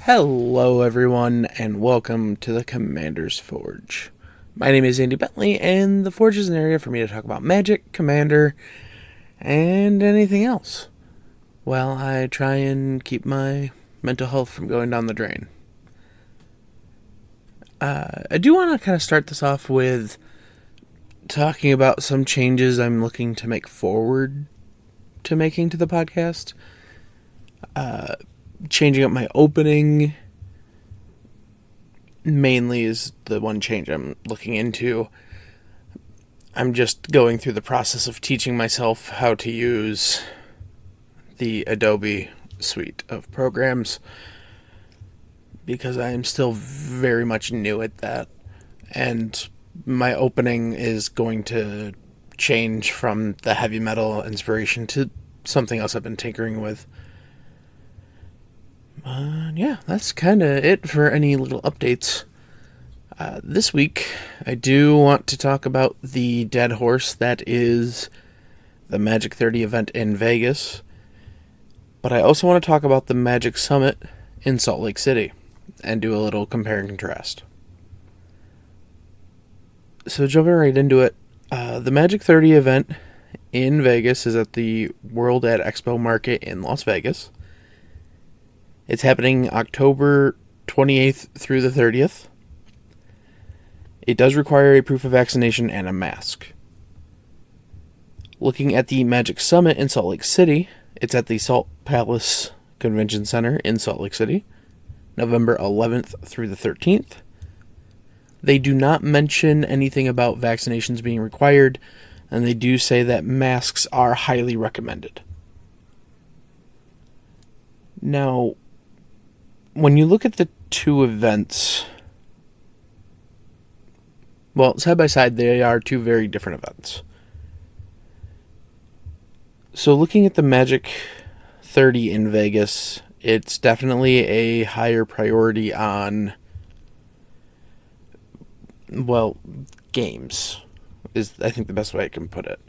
Hello everyone, and welcome to the Commander's Forge. My name is Andy Bentley, and the Forge is an area for me to talk about Magic, Commander, and anything else. While I try and keep my mental health from going down the drain. I do want to kind of start this off with talking about some changes I'm looking to make forward to making to the podcast. Changing up my opening mainly is the one change I'm looking into. I'm just going through the process of teaching myself how to use the Adobe suite of programs because I am still very much new at that, and my opening is going to change from the heavy metal inspiration to something else I've been tinkering with. Yeah, that's kind of it for any little updates. This week, I do want to talk about the dead horse that is the Magic 30 event in Vegas. But I also want to talk about the Magic Summit in Salt Lake City and do a little compare and contrast. So jumping right into it, the Magic 30 event in Vegas is at the World at Expo Market in Las Vegas. It's happening October 28th through the 30th. It does require a proof of vaccination and a mask. Looking at the Magic Summit in Salt Lake City, it's at the Salt Palace Convention Center in Salt Lake City, November 11th through the 13th. They do not mention anything about vaccinations being required, and they do say that masks are highly recommended. Now, when you look at the two events, well, side by side, they are two very different events. So looking at the Magic 30 in Vegas, it's definitely a higher priority on, well, games, is I think the best way I can put it.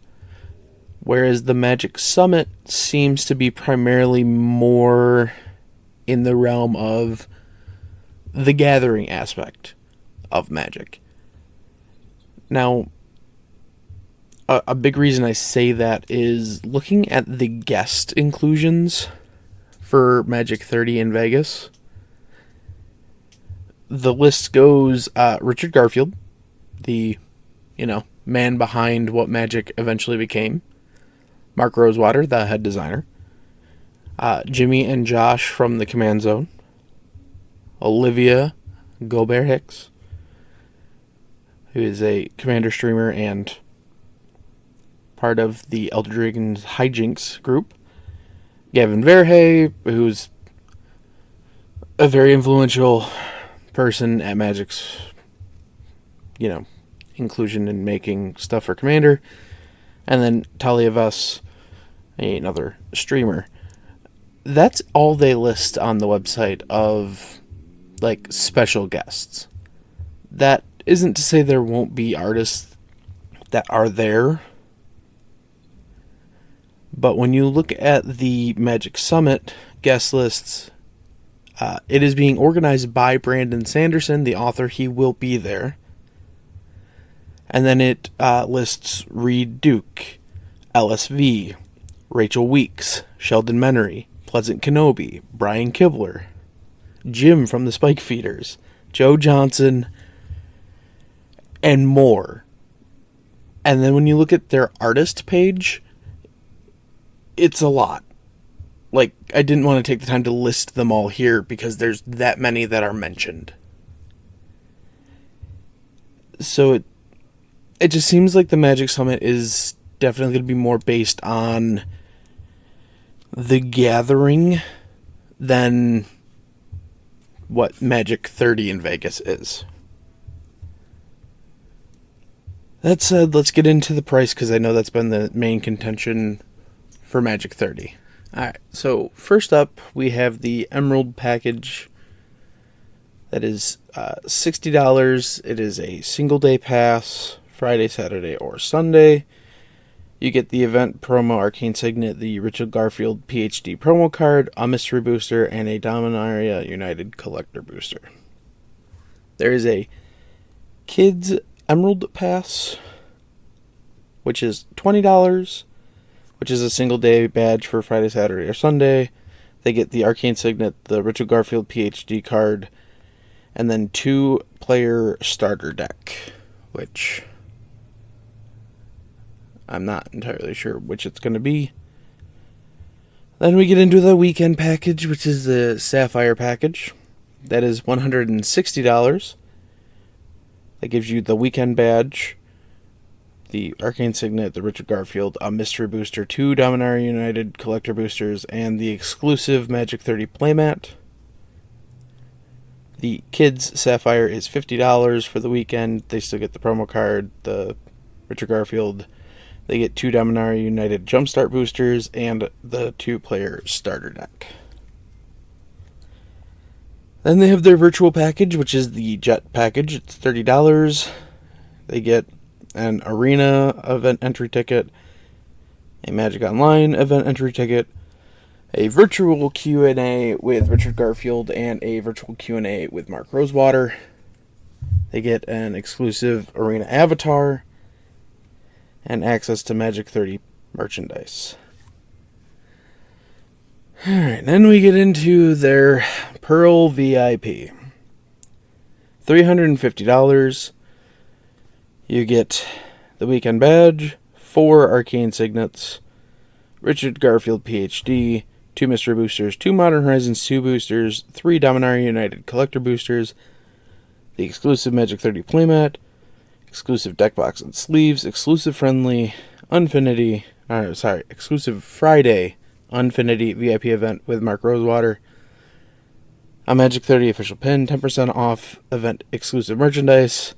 Whereas the Magic Summit seems to be primarily more in the realm of the gathering aspect of Magic. Now, a big reason I say that is looking at the guest inclusions for Magic 30 in Vegas. The list goes Richard Garfield, the, man behind what Magic eventually became. Mark Rosewater, the head designer. Jimmy and Josh from the Command Zone. Olivia Gobert-Hicks, who is a Commander streamer and part of the Elder Dragons Hijinks group. Gavin Verhey, who's a very influential person at Magic's, inclusion in making stuff for Commander. And then Talia Vess, another streamer. That's all they list on the website of, special guests. That isn't to say there won't be artists that are there. But when you look at the Magic Summit guest lists, it is being organized by Brandon Sanderson, the author. He will be there. And then it lists Reed Duke, LSV, Rachel Weeks, Sheldon Menery, Pleasant Kenobi, Brian Kibler, Jim from the Spike Feeders, Joe Johnson, and more. And then when you look at their artist page, it's a lot. I didn't want to take the time to list them all here because there's that many that are mentioned. So it just seems like the Magic Summit is definitely going to be more based on the gathering than what Magic 30 in Vegas is. That said, let's get into the price because I know that's been the main contention for Magic 30. Alright, so first up we have the Emerald package. That is $60. It is a single day pass, Friday, Saturday, or Sunday. You get the event promo Arcane Signet, the Richard Garfield PhD promo card, a mystery booster, and a Dominaria United collector booster. There is a Kids Emerald Pass, which is $20, which is a single day badge for Friday, Saturday, or Sunday. They get the Arcane Signet, the Richard Garfield PhD card, and then 2-player starter deck, which I'm not entirely sure which it's going to be. Then we get into the weekend package, which is the Sapphire package. That is $160. That gives you the weekend badge, the Arcane Signet, the Richard Garfield, a mystery booster, 2 Dominaria United collector boosters, and the exclusive Magic 30 playmat. The Kids Sapphire is $50 for the weekend. They still get the promo card, the Richard Garfield. They get 2 Dominaria United Jumpstart boosters and the 2-player starter deck. Then they have their virtual package, which is the Jet package. It's $30. They get an Arena event entry ticket, a Magic Online event entry ticket, a virtual Q&A with Richard Garfield, and a virtual Q&A with Mark Rosewater. They get an exclusive Arena avatar and access to Magic 30 merchandise. Alright, then we get into their Pearl VIP. $350. You get the weekend badge, 4 Arcane Signets, Richard Garfield PhD, 2 Mystery Boosters, 2 Modern Horizons 2 boosters, 3 Dominaria United Collector boosters, the exclusive Magic 30 playmat, exclusive deck box and sleeves, exclusive exclusive Friday Unfinity VIP event with Mark Rosewater, a Magic 30 official pin, 10% off event exclusive merchandise,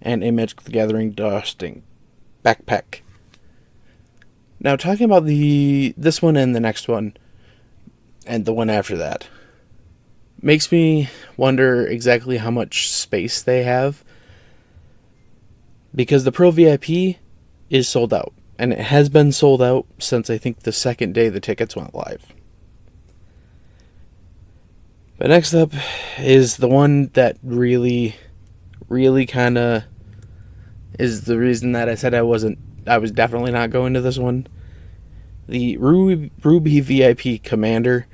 and a Magic the Gathering dusting backpack. Now, talking about this one and the next one, and the one after that, makes me wonder exactly how much space they have, because the Pro VIP is sold out, and it has been sold out since I think the second day the tickets went live. But next up is the one that really kind of is the reason that I said I was definitely not going to this one. The Ruby VIP Commander.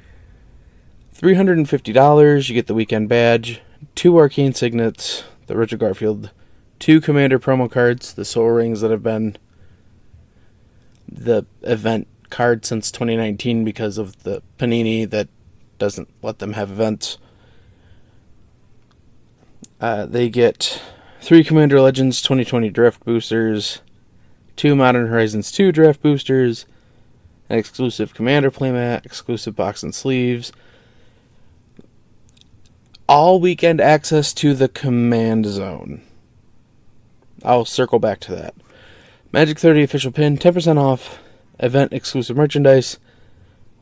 $350. You get the weekend badge, 2 Arcane Signets, the Richard Garfield, 2 Commander promo cards, the Soul Rings that have been the event card since 2019 because of the Panini that doesn't let them have events. They get 3 Commander Legends 2020 Draft boosters, 2 Modern Horizons 2 Draft boosters, an exclusive Commander playmat, exclusive box and sleeves, all weekend access to the Command Zone. I'll circle back to that. Magic 30 official pin, 10% off, event exclusive merchandise,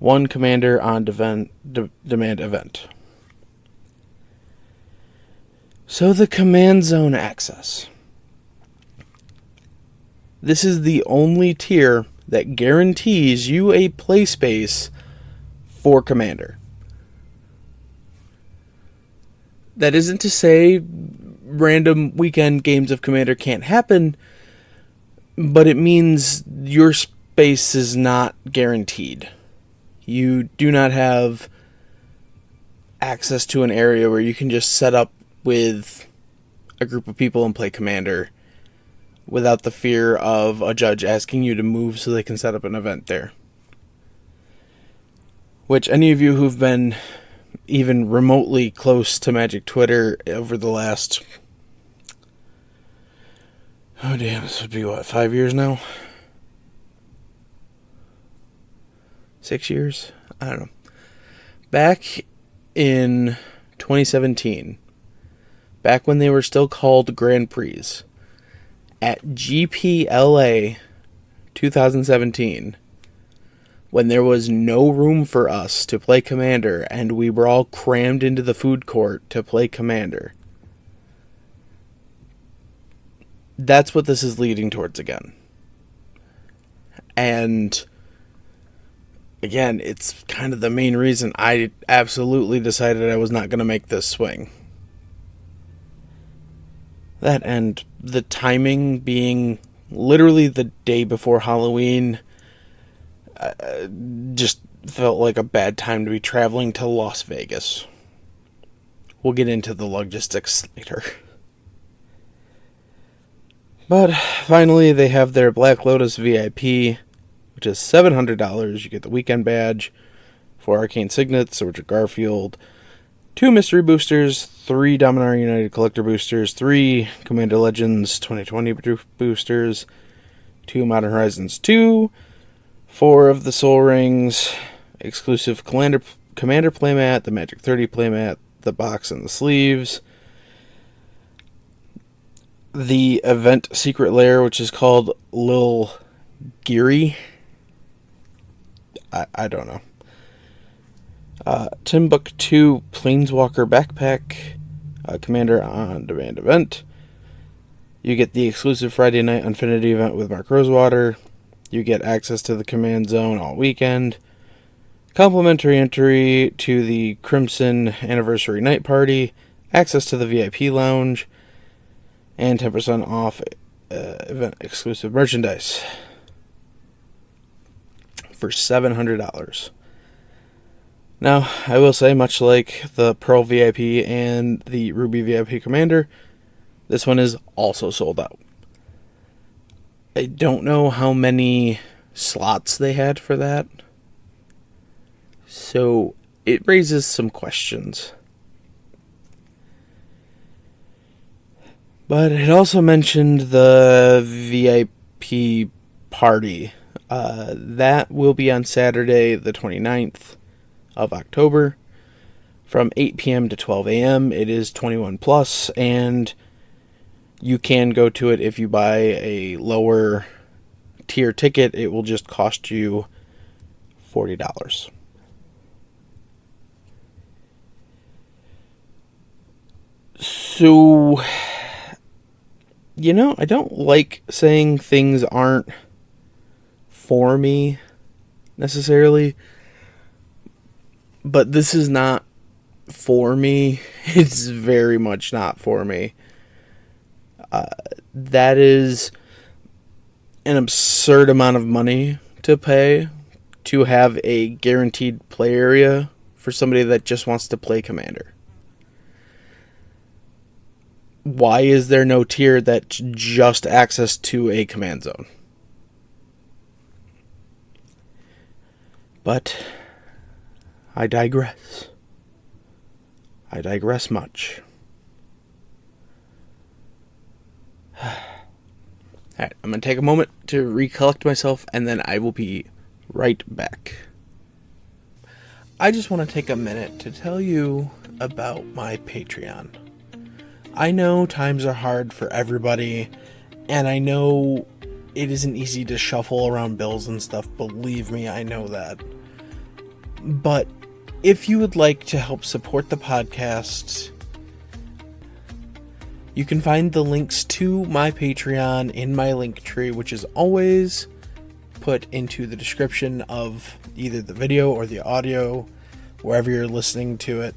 1 Commander on demand event. So the Command Zone access. This is the only tier that guarantees you a play space for Commander. That isn't to say random weekend games of Commander can't happen, but it means your space is not guaranteed. You do not have access to an area where you can just set up with a group of people and play Commander without the fear of a judge asking you to move so they can set up an event there. Which any of you who've been even remotely close to Magic Twitter over the last, this would be 5 years now? 6 years? I don't know. Back in 2017, back when they were still called Grand Prix, at GPLA 2017, when there was no room for us to play Commander and we were all crammed into the food court to play Commander, that's what this is leading towards again. And again, it's kind of the main reason I absolutely decided I was not going to make this swing. That and the timing being literally the day before Halloween just felt like a bad time to be traveling to Las Vegas. We'll get into the logistics later. But finally, they have their Black Lotus VIP, which is $700. You get the weekend badge, 4 Arcane Signets, which are Garfield, 2 Mystery Boosters, 3 Dominar United Collector Boosters, 3 Commander Legends 2020 Boosters, 2 Modern Horizons 2, 4 of the Soul Rings, exclusive Commander playmat, the Magic 30 playmat, the box and the sleeves, the event secret lair, which is called Lil Geary. I don't know. Timbuktu Planeswalker backpack, Commander on Demand event. You get the exclusive Friday night Infinity event with Mark Rosewater. You get access to the command zone all weekend. Complimentary entry to the Crimson Anniversary Night Party. Access to the VIP lounge. And 10% off event exclusive merchandise. For $700. Now, I will say, much like the Pearl VIP and the Ruby VIP Commander, this one is also sold out. I don't know how many slots they had for that, so it raises some questions. But it also mentioned the VIP party. That will be on Saturday, the 29th of October, from 8 p.m. to 12 a.m. It is 21 plus, and you can go to it if you buy a lower tier ticket. It will just cost you $40. So, I don't like saying things aren't for me necessarily, but this is not for me. It's very much not for me. That is an absurd amount of money to pay to have a guaranteed play area for somebody that just wants to play Commander. Why is there no tier that's just access to a command zone? But I digress. I digress much. Alright, I'm going to take a moment to recollect myself, and then I will be right back. I just want to take a minute to tell you about my Patreon. I know times are hard for everybody, and I know it isn't easy to shuffle around bills and stuff. Believe me, I know that. But if you would like to help support the podcast, you can find the links to my Patreon in my link tree, which is always put into the description of either the video or the audio, wherever you're listening to it.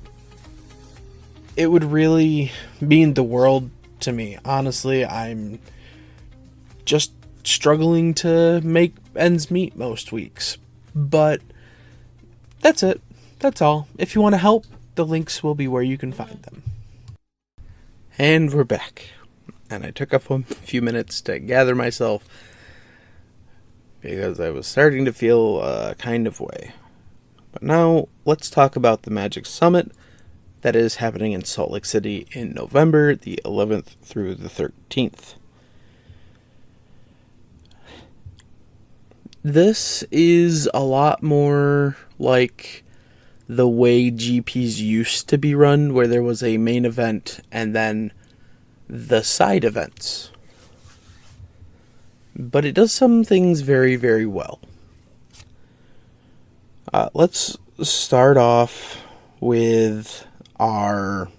It would really mean the world to me. Honestly, I'm just struggling to make ends meet most weeks. But that's it. That's all. If you want to help, the links will be where you can find them. And we're back. And I took a few minutes to gather myself because I was starting to feel a kind of way. But now, let's talk about the Magic Summit that is happening in Salt Lake City in November, the 11th through the 13th. This is a lot more like the way GPs used to be run, where there was a main event and then the side events. But it does some things very, very well. Let's start off with our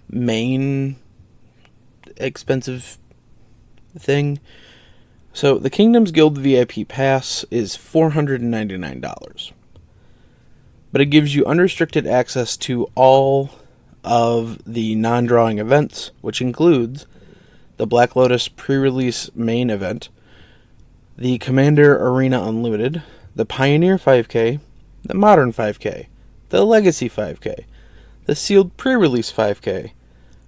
main expensive thing. So the Kingdoms Guild VIP pass is $499. But it gives you unrestricted access to all of the non-drawing events, which includes the Black Lotus pre-release main event, the Commander Arena Unlimited, the Pioneer 5K, the Modern 5K, the Legacy 5K, the sealed pre-release 5K,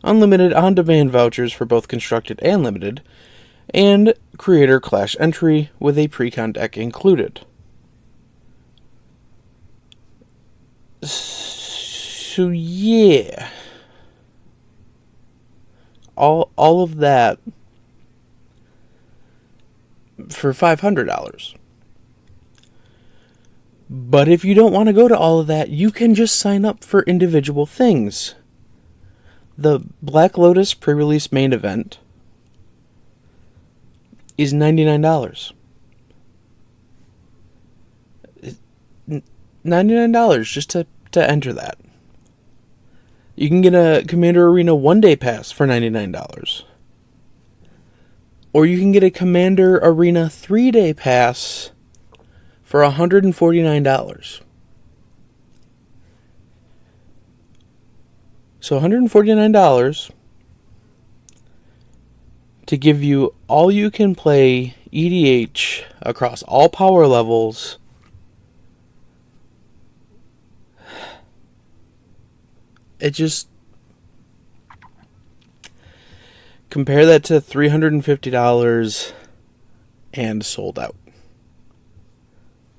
unlimited on-demand vouchers for both constructed and limited, and Creator Clash entry with a pre-con deck included. So yeah, all of that for $500. But if you don't want to go to all of that, you can just sign up for individual things. The Black Lotus pre-release main event is $99. $99 just to enter that. You can get a Commander Arena one-day pass for $99. Or you can get a Commander Arena 3-day pass for $149. So $149 to give you all you can play EDH across all power levels. It just... compare that to $350 and sold out.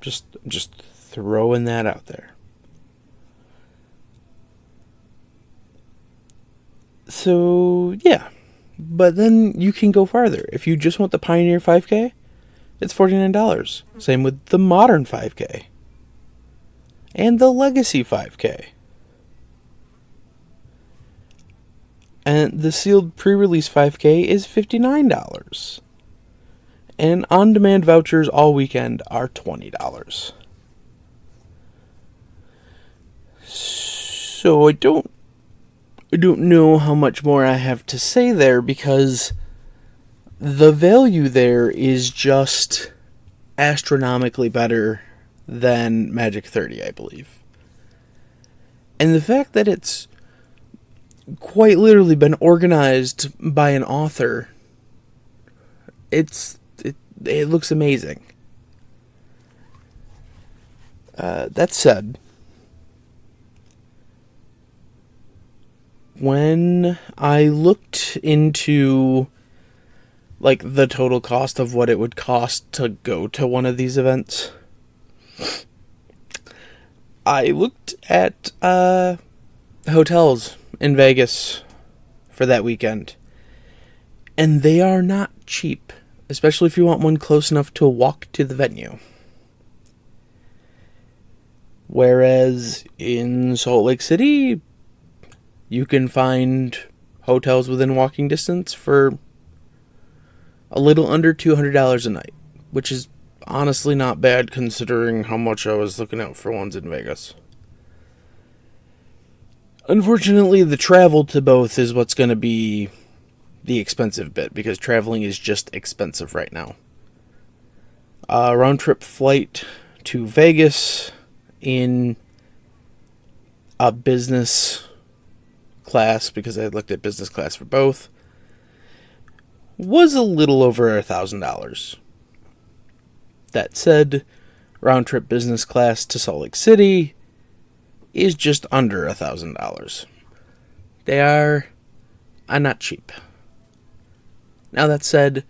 Just throwing that out there. So, yeah. But then you can go farther. If you just want the Pioneer 5K, it's $49. Same with the Modern 5K. And the Legacy 5K. And the sealed pre-release 5K is $59. And on-demand vouchers all weekend are $20. So I don't know how much more I have to say there, because the value there is just astronomically better than Magic 30, I believe. And the fact that it's quite literally been organized by an author, it looks amazing. That said, when I looked into like the total cost of what it would cost to go to one of these events, I looked at hotels in Vegas for that weekend, and they are not cheap, especially if you want one close enough to walk to the venue. Whereas in Salt Lake City, you can find hotels within walking distance for a little under $200 a night, which is honestly not bad considering how much I was looking out for ones in Vegas. Unfortunately, the travel to both is what's going to be the expensive bit, because traveling is just expensive right now. Round trip flight to Vegas in a business class, because I looked at business class for both, was a little over $1,000. That said, round trip business class to Salt Lake City is just under $1,000. They are not cheap. Now that said,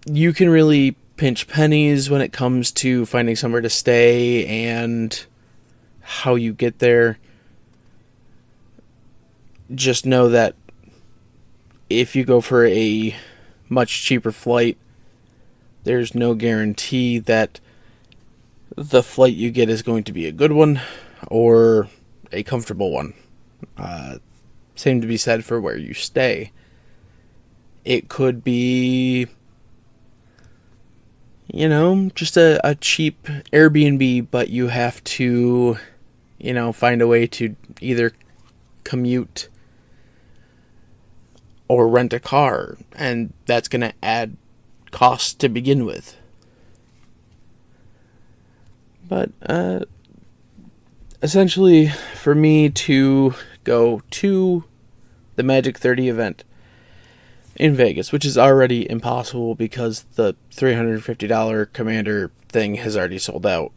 you can really pinch pennies when it comes to finding somewhere to stay and how you get there. Just know that if you go for a much cheaper flight, there's no guarantee that the flight you get is going to be a good one or a comfortable one. Same to be said for where you stay. It could be, just a cheap Airbnb, but you have to, find a way to either commute or rent a car, and that's going to add cost to begin with. But essentially, for me to go to the Magic 30 event in Vegas, which is already impossible because the $350 Commander thing has already sold out,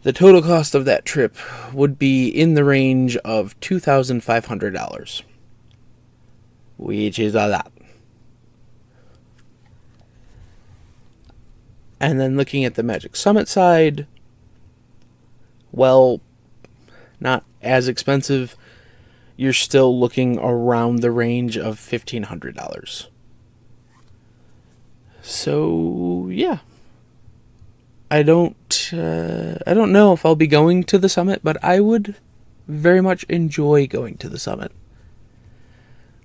the total cost of that trip would be in the range of $2,500, which is a lot. And then looking at the Magic Summit side, well, not as expensive. You're still looking around the range of $1,500. So, yeah. I don't know if I'll be going to the summit, but I would very much enjoy going to the summit.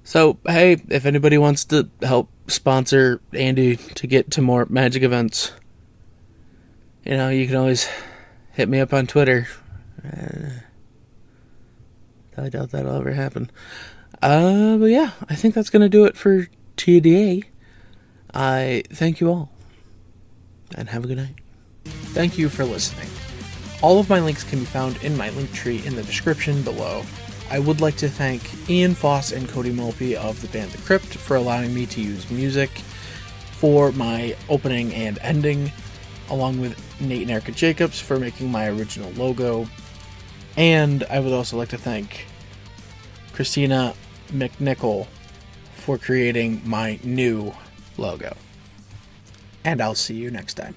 So, hey, if anybody wants to help sponsor Andy to get to more Magic events, you know, you can always hit me up on Twitter. I doubt that'll ever happen. But yeah, I think that's going to do it for today. I thank you all, and have a good night. Thank you for listening. All of my links can be found in my link tree in the description below. I would like to thank Ian Foss and Cody Mulpey of the band The Crypt for allowing me to use music for my opening and ending, along with Nate and Erica Jacobs for making my original logo. And I would also like to thank Christina McNichol for creating my new logo. And I'll see you next time.